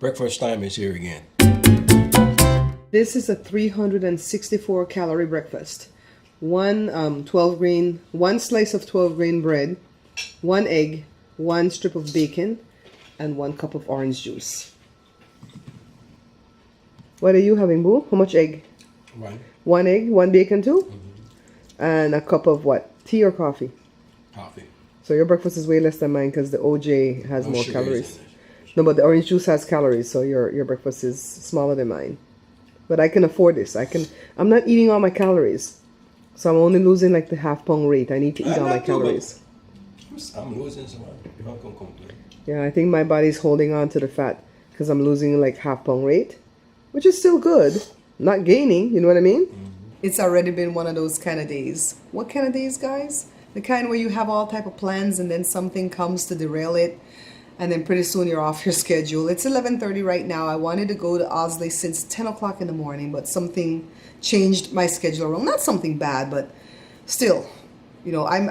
Breakfast time is here again. This is a 364 calorie breakfast. One 12 grain, one slice of 12 grain bread, one egg, one strip of bacon, and 1 cup of orange juice. What are you having, Boo? How much egg? One. One egg, one bacon too? And a cup of what? Tea or coffee? Coffee. So your breakfast is way less than mine because the OJ has No more sugars calories. in it. No, but the orange juice has calories, so your breakfast is smaller than mine. But I can afford this. I'm not eating all my calories. So I'm only losing like the half-pound rate. I need to eat all my calories. I'm losing some. You don't come complain. Yeah, I think my body's holding on to the fat because I'm losing like half-pound rate, which is still good. Not gaining, you know what I mean? It's already been one of those kind of days. What kind of days, guys? The kind where you have all type of plans and then something comes to derail it. And then pretty soon you're off your schedule. It's 11:30 right now. I wanted to go to Owsley since 10 o'clock in the morning, but something changed my schedule around. Not something bad, but still, you know, I'm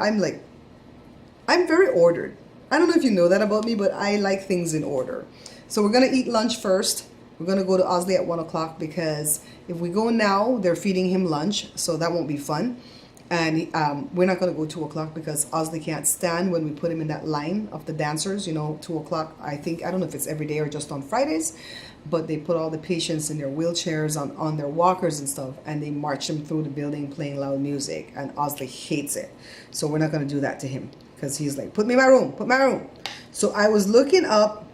very ordered. I don't know if you know that about me, but I like things in order. So we're gonna eat lunch first. We're gonna go to Owsley at 1 o'clock because if we go now, they're feeding him lunch, so that won't be fun. And we're not going to go 2 o'clock because Owsley can't stand when we put him in that line of the dancers. You know, 2 o'clock, I don't know if it's every day or just on Fridays, but they put all the patients in their wheelchairs on their walkers and stuff, and they march them through the building playing loud music, and Owsley hates it. So we're not going to do that to him because he's like, put me in my room, put my room. So I was looking up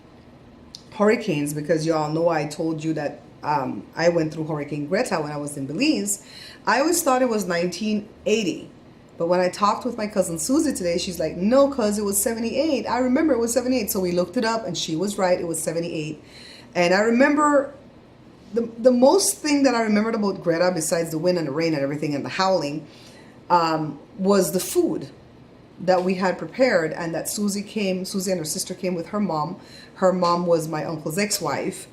hurricanes because y'all know I told you that I went through Hurricane Greta when I was in Belize. I always thought it was 1980. But when I talked with my cousin Susie today, she's like, no, cuz it was 78. I remember it was 78. So we looked it up and she was right. It was 78. And I remember the most thing that I remembered about Greta, besides the wind and the rain and everything and the howling, was the food that we had prepared, and that Susie and her sister came with her mom. Her mom was my uncle's ex-wife.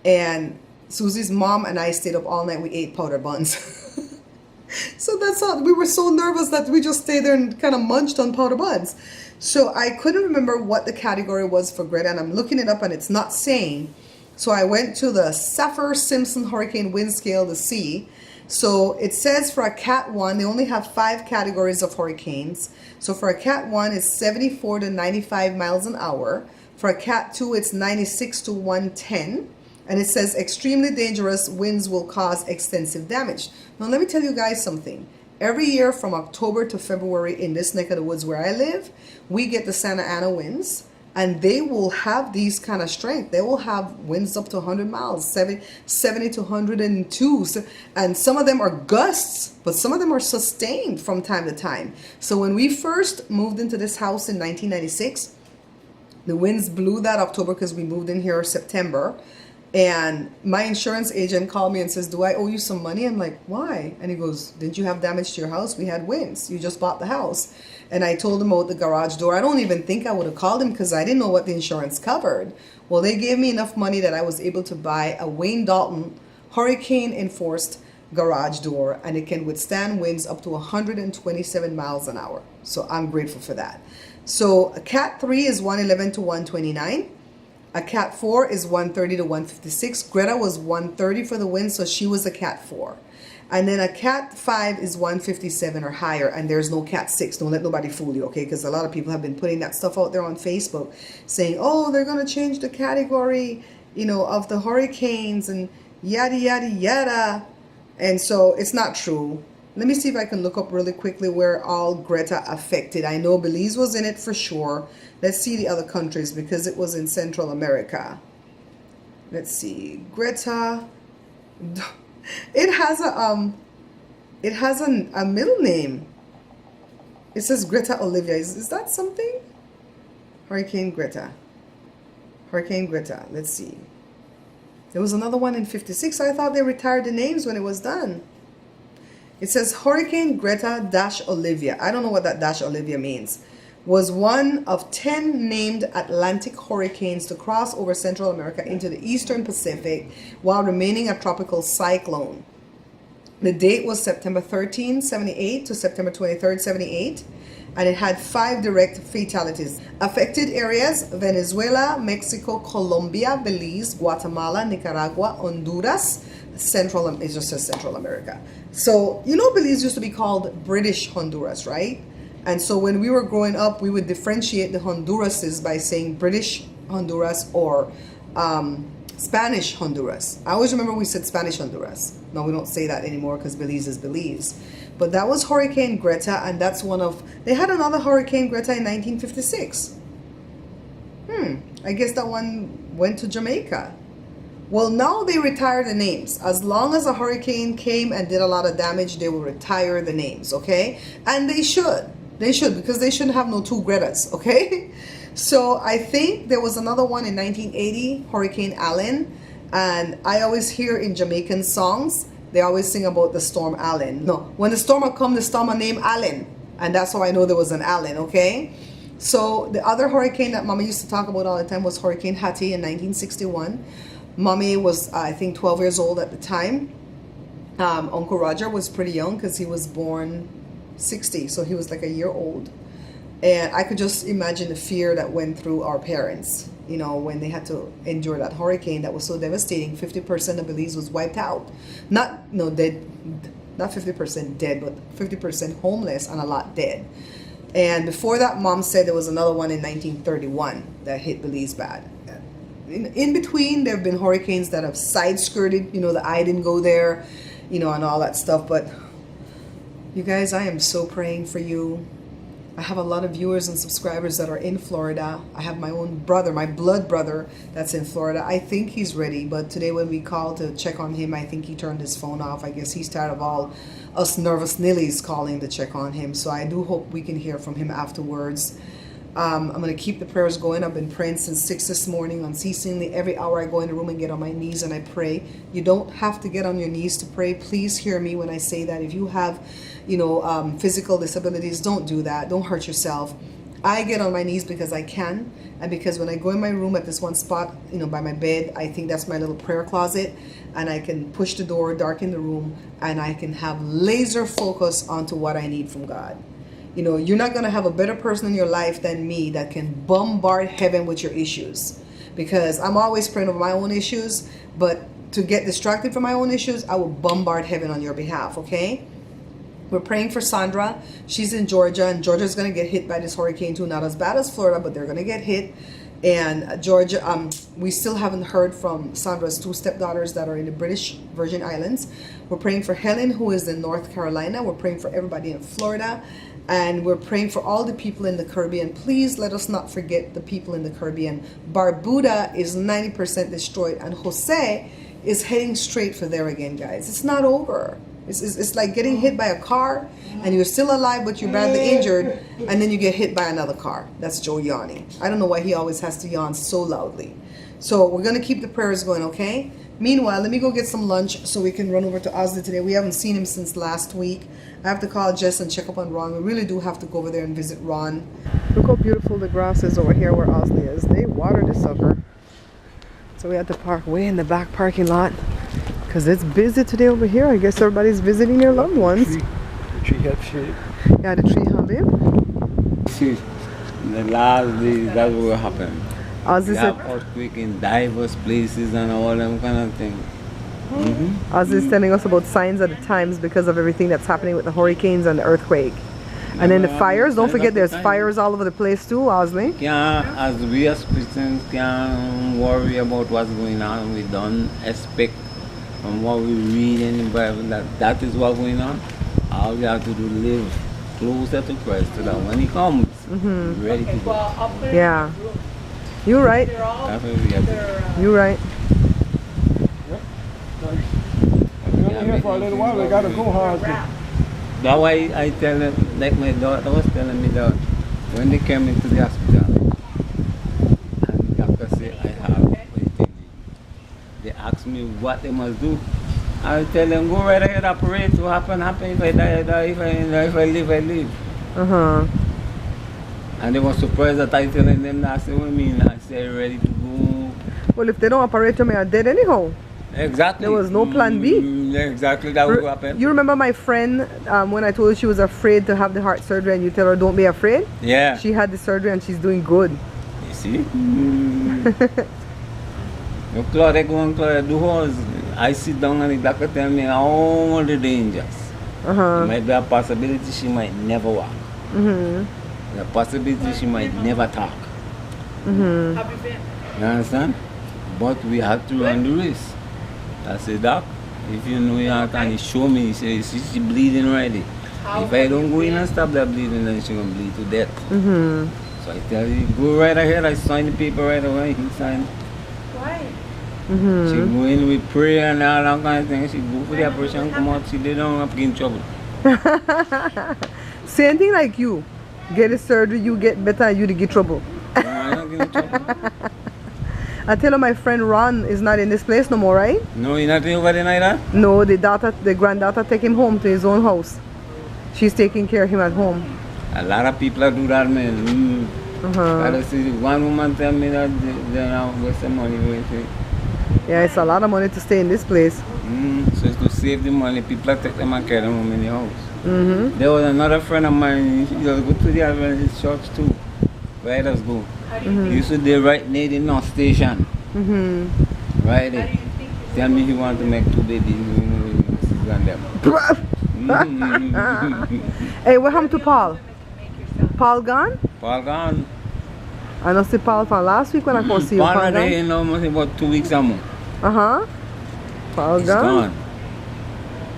And Susie's mom and I stayed up all night. We ate powder buns. So that's all. We were so nervous that we just stayed there and kind of munched on powder buns. So I couldn't remember what the category was for Greta, and I'm looking it up and it's not saying. So I went to the Saffir-Simpson Hurricane Wind Scale to see. So it says for a Cat 1, they only have 5 categories of hurricanes. So for a Cat 1, it's 74 to 95 miles an hour. For a Cat 2, it's 96 to 110. And it says extremely dangerous winds will cause extensive damage. Now let me tell you guys something. Every year from October to February in this neck of the woods where I live, we get the Santa Ana winds, and they will have these kind of strength. They will have winds up to 100 miles, 70 to 102. And some of them are gusts, but some of them are sustained from time to time. So when we first moved into this house in 1996, the winds blew that October because we moved in here September. And my insurance agent called me and says, do I owe you some money? I'm like, why? And he goes, didn't you have damage to your house? We had winds. You just bought the house. And I told him about the garage door. I don't even think I would have called him because I didn't know what the insurance covered. Well, they gave me enough money that I was able to buy a Wayne Dalton hurricane enforced garage door, and it can withstand winds up to 127 miles an hour. So I'm grateful for that. So a Cat 3 is 111 to 129. A Cat 4 is 130 to 156. Greta was 130 for the wind, so she was a Cat 4. And then a Cat 5 is 157 or higher, and there's no Cat 6. Don't let nobody fool you, okay? Because a lot of people have been putting that stuff out there on Facebook saying, oh, they're going to change the category, you know, of the hurricanes and yada, yada, yada. And so it's not true. Let me see if I can look up really quickly where all Greta affected. I know Belize was in it for sure. Let's see the other countries because it was in Central America. Let's see. Greta. It has a middle name. It says Greta Olivia. Is that something? Hurricane Greta. Hurricane Greta. Let's see. There was another one in 56. I thought they retired the names when it was done. It says Hurricane Greta Olivia. I don't know what that Olivia means. Was one of 10 named Atlantic hurricanes to cross over Central America into the Eastern Pacific while remaining a tropical cyclone. The date was September 13, 78 to September 23rd, 78. and it had 5 direct fatalities. Affected areas: Venezuela, Mexico, Colombia, Belize, Guatemala, Nicaragua, Honduras. It just says Central America. So, you know, Belize used to be called British Honduras, right? And so when we were growing up, we would differentiate the Hondurases by saying British Honduras or Spanish Honduras. I always remember we said Spanish Honduras. No, we don't say that anymore because Belize is Belize. But that was Hurricane Greta, and that's they had another Hurricane Greta in 1956. I guess that one went to Jamaica. Well, now they retire the names. As long as a hurricane came and did a lot of damage, they will retire the names, okay? And they should. They should, because they shouldn't have no 2 Gretas, okay? So I think there was another one in 1980, Hurricane Allen. And I always hear in Jamaican songs, they always sing about the storm Allen. No, when the storm will come, the storm will name Allen. And that's how I know there was an Allen, okay? So the other hurricane that Mama used to talk about all the time was Hurricane Hattie in 1961. Mommy was, I think, 12 years old at the time. Uncle Roger was pretty young because he was born 60, so he was like a year old. And I could just imagine the fear that went through our parents, you know, when they had to endure that hurricane that was so devastating. 50% of Belize was wiped out. Not 50% dead, but 50% homeless and a lot dead. And before that, Mom said there was another one in 1931 that hit Belize bad. In between, there have been hurricanes that have side-skirted, you know, the eye didn't go there, you know, and all that stuff. But you guys, I am so praying for you. I have a lot of viewers and subscribers that are in Florida. I have my own brother, my blood brother, that's in Florida. I think he's ready, but today when we called to check on him, I think he turned his phone off. I guess he's tired of all us nervous nillies calling to check on him. So I do hope we can hear from him afterwards. I'm going to keep the prayers going. I've been praying since 6 this morning unceasingly. Every hour I go in the room and get on my knees and I pray. You don't have to get on your knees to pray. Please hear me when I say that. If you have, you know, physical disabilities, don't do that. Don't hurt yourself. I get on my knees because I can, and because when I go in my room at this one spot, you know, by my bed, I think that's my little prayer closet, and I can push the door, darken the room, and I can have laser focus onto what I need from God. You know, you're not going to have a better person in your life than me that can bombard heaven with your issues, because I'm always praying over my own issues, but to get distracted from my own issues, I will bombard heaven on your behalf, okay? We're praying for Sandra. She's in Georgia, and Georgia's going to get hit by this hurricane too. Not as bad as Florida, but they're going to get hit. And Georgia, we still haven't heard from Sandra's 2 stepdaughters that are in the British Virgin Islands. We're praying for Helen, who is in North Carolina. We're praying for everybody in Florida. And we're praying for all the people in the Caribbean. Please let us not forget the people in the Caribbean. Barbuda is 90% destroyed, and Jose is heading straight for there again, guys. It's not over. It's like getting hit by a car, and you're still alive, but you're badly injured, and then you get hit by another car. That's Joe yawning. I don't know why he always has to yawn so loudly. So we're going to keep the prayers going, okay? Meanwhile, let me go get some lunch so we can run over to Osley today. We haven't seen him since last week. I have to call Jess and check up on Ron. We really do have to go over there and visit Ron. Look how beautiful the grass is over here where Osley is. They water the sucker. So we had to park way in the back parking lot because it's busy today over here. I guess everybody's visiting their loved ones. The tree have shit. Yeah, the tree have it. See, the last day that will happen. Ozzy We said, have earthquake in diverse places and all them kind of things. Ozzy's telling us about signs of the times because of everything that's happening with the hurricanes and the earthquake. And then the fires, don't forget there's fires all over the place too, Osley. As we as Christians can't worry about what's going on. We don't expect from what we read in the Bible that is what's going on. All we have to do is live closer to Christ so that when He comes, we're ready to go. Yeah. You're right. That's what we have to do. You're right. We're only here for a little while. We gotta go hard. That's why I tell them, like my daughter was telling me that when they came into the hospital, and the doctor said, I have what they need. They asked me what they must do. I tell them, go right ahead, operate. What happen. If I die, I die. If I live, I live. And they were surprised that I telling them that. I said, what do you mean? I said, ready to go. Well, if they don't operate on me, I'm dead anyhow. Exactly. There was no plan B. Exactly, that would happen. You remember my friend when I told her she was afraid to have the heart surgery, and you tell her don't be afraid? Yeah. She had the surgery and she's doing good. You see? Your Claudia go and Claudia do hers. I sit down and the doctor tell me all the dangers. Uh-huh. It might be a possibility she might never walk. Mm-hmm. The possibility she might never talk. Mm-hmm. You understand? But we have to run the risk. I said, Doc, if you know your heart and you show me, he said, she's bleeding already. If I don't go in and stop that bleeding, then she's going to bleed to death. Mm-hmm. So I tell you, go right ahead. I sign the paper right away. He signed. Why? Mm-hmm. She go in with prayer and all that kind of thing. She go for the operation, come out, she did not get in trouble. Same thing like you. Get a surgery, you get better, and you to get trouble. No, I don't get in trouble. I tell her my friend Ron is not in this place no more, right? No, you're not over there neither? No, the granddaughter take him home to his own house. She's taking care of him at home. A lot of people do that, man. Uh-huh. I see one woman tell me that they now waste the money with it. Yeah, it's a lot of money to stay in this place. So it's to save the money, people take them and carry them home in the house. Mm-hmm. There was another friend of mine, he just go to the Adventist church too. Where does go? He used to be right near the North Station. Mm-hmm. Right there. Tell me he want to make 2 babies. And them. Hey, what happened to Paul? Paul gone? Paul gone. I don't see Paul from last week when I go see you. Paul Paul right there, gone? you know, must be about 2 weeks or more. Uh-huh. Paul He's gone? gone.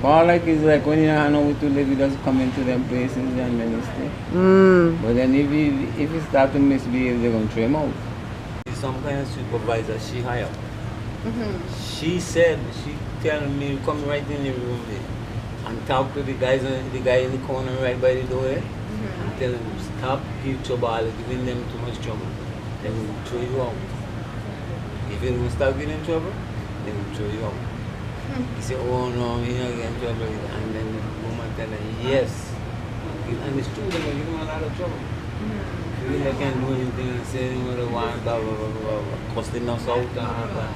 Paul is like when you know with 2 ladies, he just come into them places and minister. Mm. But then if he start to misbehave, they're going to throw him out. Some kind of supervisor she hired. She said, she telling me, come right in the room there and talk to the guy in the corner right by the door there and tell him, stop give trouble, giving them too much trouble. They will throw you out. If you don't stop getting in trouble, they will throw you out. He said, oh no, you're not getting in trouble. And then the woman tell him, yes. And it's true, they're going to give him a lot of trouble. They can't do anything and say what they want, blah, blah, blah, blah, blah. Costing us out and all that.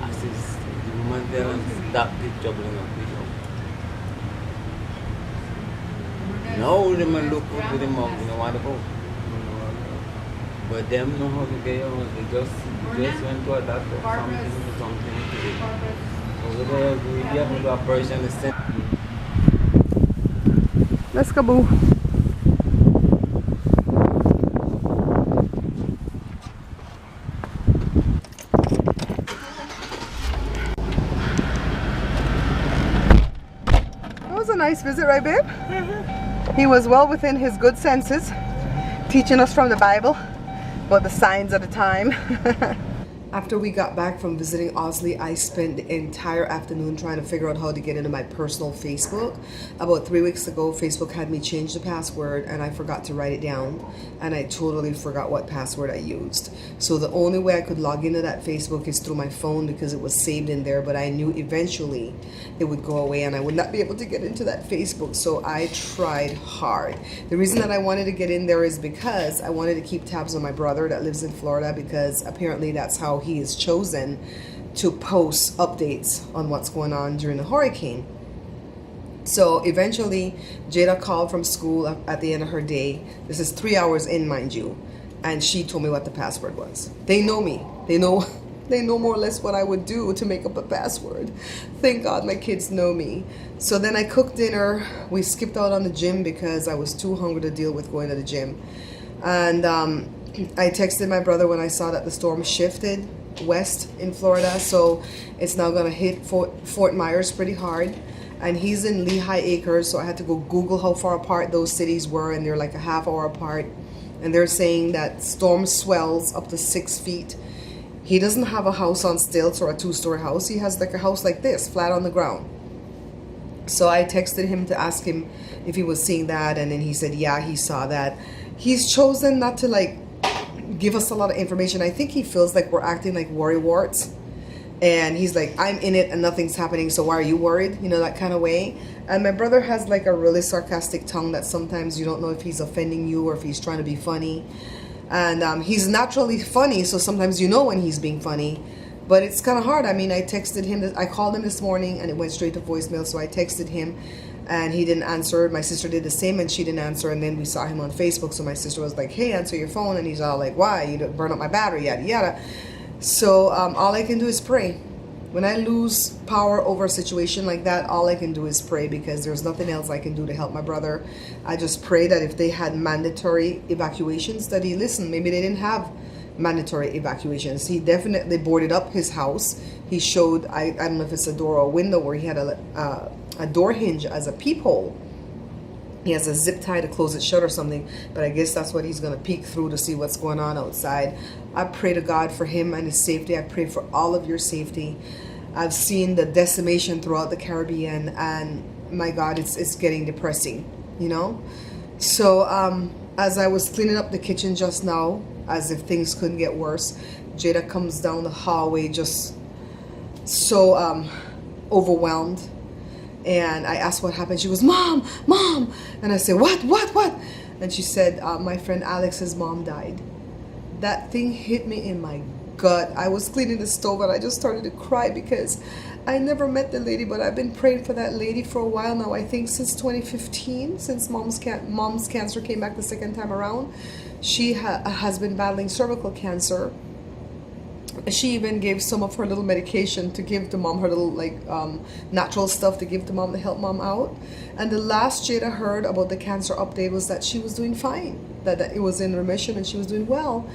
I said, the woman tell him, stop the troubling of people. Now they man look up with them up, you know what about. But them know how to get your own. They just went to a doctor or something to do. Over there, we have to do a operation the same. Let's go, boo. Nice visit, right, babe? He was well within his good senses, teaching us from the Bible about the signs of the time. After we got back from visiting Osley, I spent the entire afternoon trying to figure out how to get into my personal Facebook. About 3 weeks ago, Facebook had me change the password and I forgot to write it down, and I totally forgot what password I used. So the only way I could log into that Facebook is through my phone because it was saved in there, but I knew eventually it would go away and I would not be able to get into that Facebook. So I tried hard. The reason that I wanted to get in there is because I wanted to keep tabs on my brother that lives in Florida, because apparently that's how he is chosen to post updates on what's going on during the hurricane. So eventually Jada called from school at the end of her day. This is 3 hours in, mind you, and she told me what the password was. They know me. They know more or less what I would do to make up a password. Thank God my kids know me. So then I cooked dinner. We skipped out on the gym because I was too hungry to deal with going to the gym. And I texted my brother when I saw that the storm shifted west in Florida, so it's now gonna hit Fort Myers pretty hard, and he's in Lehigh Acres, so I had to go Google how far apart those cities were, and they're like a half hour apart, and they're saying that storm swells up to 6 feet. He doesn't have a house on stilts or a 2-story house. He has like a house like this, flat on the ground. So I texted him to ask him if he was seeing that, and then he said yeah, he saw that. He's chosen not to like give us a lot of information. I think he feels like we're acting like worrywarts, and he's like, I'm in it and nothing's happening, so why are you worried, you know, that kind of way. And my brother has like a really sarcastic tongue that sometimes you don't know if he's offending you or if he's trying to be funny. And he's naturally funny, so sometimes you know when he's being funny, But it's kind of hard. I mean, I texted him, I called him this morning and it went straight to voicemail. So I texted him and he didn't answer. My sister did the same and she didn't answer. And then we saw him on Facebook. So my sister was like, hey, answer your phone. And he's all like, why? You don't burn up my battery, yada, yada. So all I can do is pray. When I lose power over a situation like that, all I can do is pray, because there's nothing else I can do to help my brother. I just pray that if they had mandatory evacuations, that he listened. Maybe they didn't have mandatory evacuations. He definitely boarded up his house. He showed, I don't know if it's a door or a window, where he had a door hinge as a peephole. He has a zip tie to close it shut or something, but I guess that's what he's going to peek through to see what's going on outside. I pray to God for him and his safety. I pray for all of your safety. I've seen the decimation throughout the Caribbean, and my God, it's getting depressing, you know? So as I was cleaning up the kitchen just now, as if things couldn't get worse, Jada comes down the hallway just so overwhelmed. And I asked what happened. She goes, Mom. And I said, what? And she said, my friend Alex's mom died. That thing hit me in my gut. I was cleaning the stove and I just started to cry, because I never met the lady, but I've been praying for that lady for a while now. I think since 2015, since mom's cancer came back the second time around. She has been battling cervical cancer. She even gave some of her little medication to give to mom, her little natural stuff to give to mom to help mom out. And the last Jada heard about the cancer update was that she was doing fine, that it was in remission and she was doing well.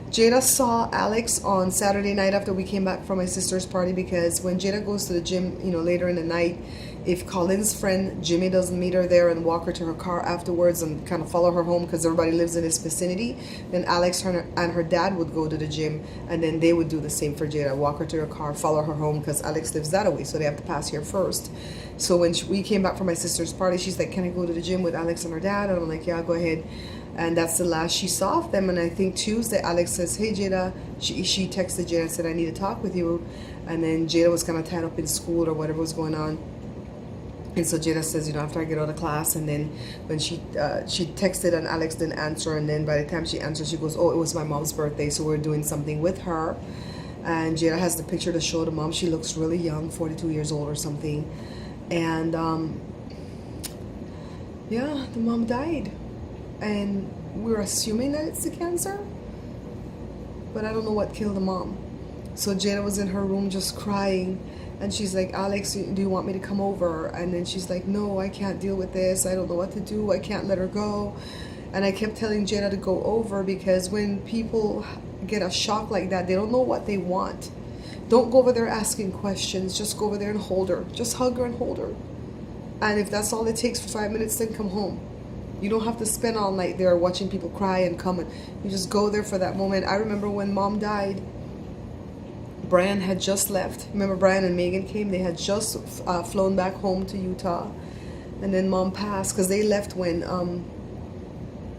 Jada saw Alex on Saturday night after we came back from my sister's party, because when Jada goes to the gym, later in the night, if Colin's friend Jimmy doesn't meet her there and walk her to her car afterwards and kind of follow her home, because everybody lives in this vicinity, then Alex and her dad would go to the gym, and then they would do the same for Jada, walk her to her car, follow her home, because Alex lives that way, so they have to pass here first. So when we came back from my sister's party, she's like, can I go to the gym with Alex and her dad? And I'm like, yeah, go ahead. And that's the last she saw of them. And I think Tuesday, Alex says, hey, Jada. She texted Jada and said, I need to talk with you. And then Jada was kind of tied up in school or whatever was going on. And so Jada says, after I get out of class, and then when she texted and Alex didn't answer, and then by the time she answered, she goes, oh, it was my mom's birthday, so we're doing something with her. And Jada has the picture to show the mom. She looks really young, 42 years old or something. And yeah, the mom died. And we're assuming that it's the cancer, but I don't know what killed the mom. So Jada was in her room just crying, and she's like, Alex, do you want me to come over? And then she's like, no, I can't deal with this. I don't know what to do. I can't let her go. And I kept telling Jada to go over, because when people get a shock like that, they don't know what they want. Don't go over there asking questions. Just go over there and hold her. Just hug her and hold her. And if that's all it takes for 5 minutes, then come home. You don't have to spend all night there watching people cry and come. You just go there for that moment. I remember when mom died, Brian had just left. Remember Brian and Megan came? They had just flown back home to Utah. And then mom passed, because they left when,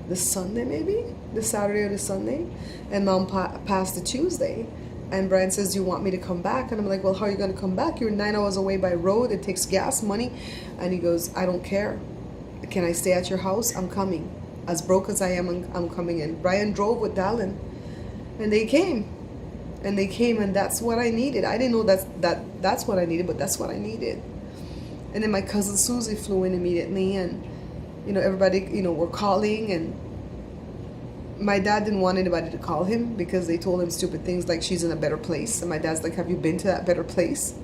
the Sunday maybe? The Saturday or the Sunday. And mom passed the Tuesday. And Brian says, do you want me to come back? And I'm like, well, how are you going to come back? You're 9 hours away by road. It takes gas money. And he goes, I don't care. Can I stay at your house? I'm coming. As broke as I am, I'm coming in. Brian drove with Dallin. And they came. And that's what I needed. I didn't know that's what I needed, but that's what I needed. And then my cousin Susie flew in immediately. And, everybody, were calling. And my dad didn't want anybody to call him, because they told him stupid things like she's in a better place. And my dad's like, have you been to that better place?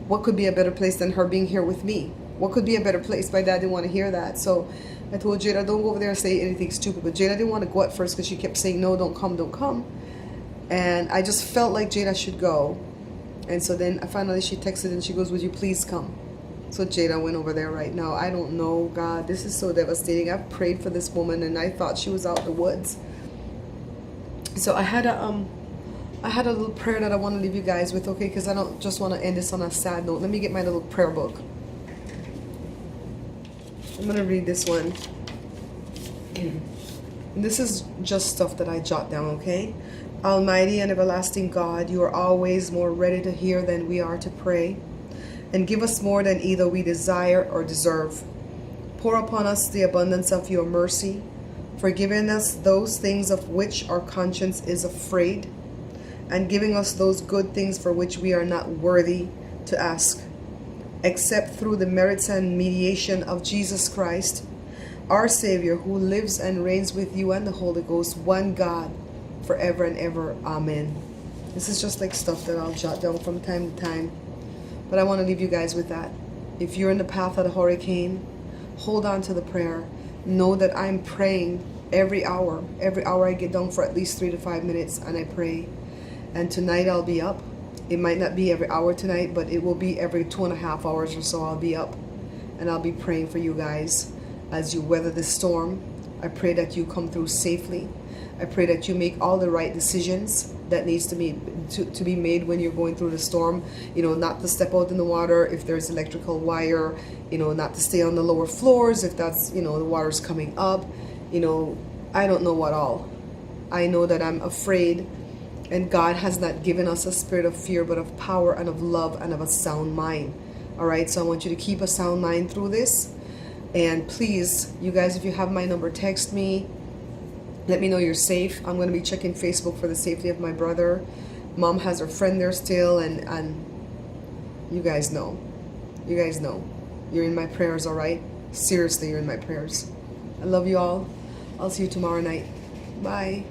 What could be a better place than her being here with me? What could be a better place? My dad didn't want to hear that. So I told Jada, don't go over there and say anything stupid. But Jada didn't want to go at first, because she kept saying, no, don't come. And I just felt like Jada should go. And so then finally she texted and she goes, would you please come? So Jada went over there right now. I don't know, God, this is so devastating. I've prayed for this woman and I thought she was out in the woods. So I had a little prayer that I want to leave you guys with, okay? Because I don't just want to end this on a sad note. Let me get my little prayer book. I'm going to read this one. This is just stuff that I jot down, okay? Almighty and everlasting God, you are always more ready to hear than we are to pray, and give us more than either we desire or deserve. Pour upon us the abundance of your mercy, forgiving us those things of which our conscience is afraid, and giving us those good things for which we are not worthy to ask, except through the merits and mediation of Jesus Christ, our Savior, who lives and reigns with you and the Holy Ghost, one God, forever and ever. Amen. This is just like stuff that I'll jot down from time to time. But I want to leave you guys with that. If you're in the path of the hurricane, hold on to the prayer. Know that I'm praying every hour. Every hour I get down for at least 3 to 5 minutes and I pray. And tonight I'll be up. It might not be every hour tonight, but it will be every 2.5 hours or so I'll be up. And I'll be praying for you guys as you weather this storm. I pray that you come through safely. I pray that you make all the right decisions that needs to be made when you're going through the storm. You know, not to step out in the water if there's electrical wire. You know, not to stay on the lower floors if that's, you know, the water's coming up. You know, I don't know what all. I know that I'm afraid, and God has not given us a spirit of fear, but of power and of love and of a sound mind. All right, so I want you to keep a sound mind through this. And please, you guys, if you have my number, text me. Let me know you're safe. I'm going to be checking Facebook for the safety of my brother. Mom has her friend there still, and you guys know. You guys know. You're in my prayers, all right? Seriously, you're in my prayers. I love you all. I'll see you tomorrow night. Bye.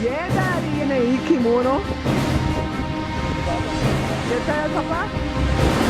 Yeah, Daddy, in a kimono. You tired, Papa?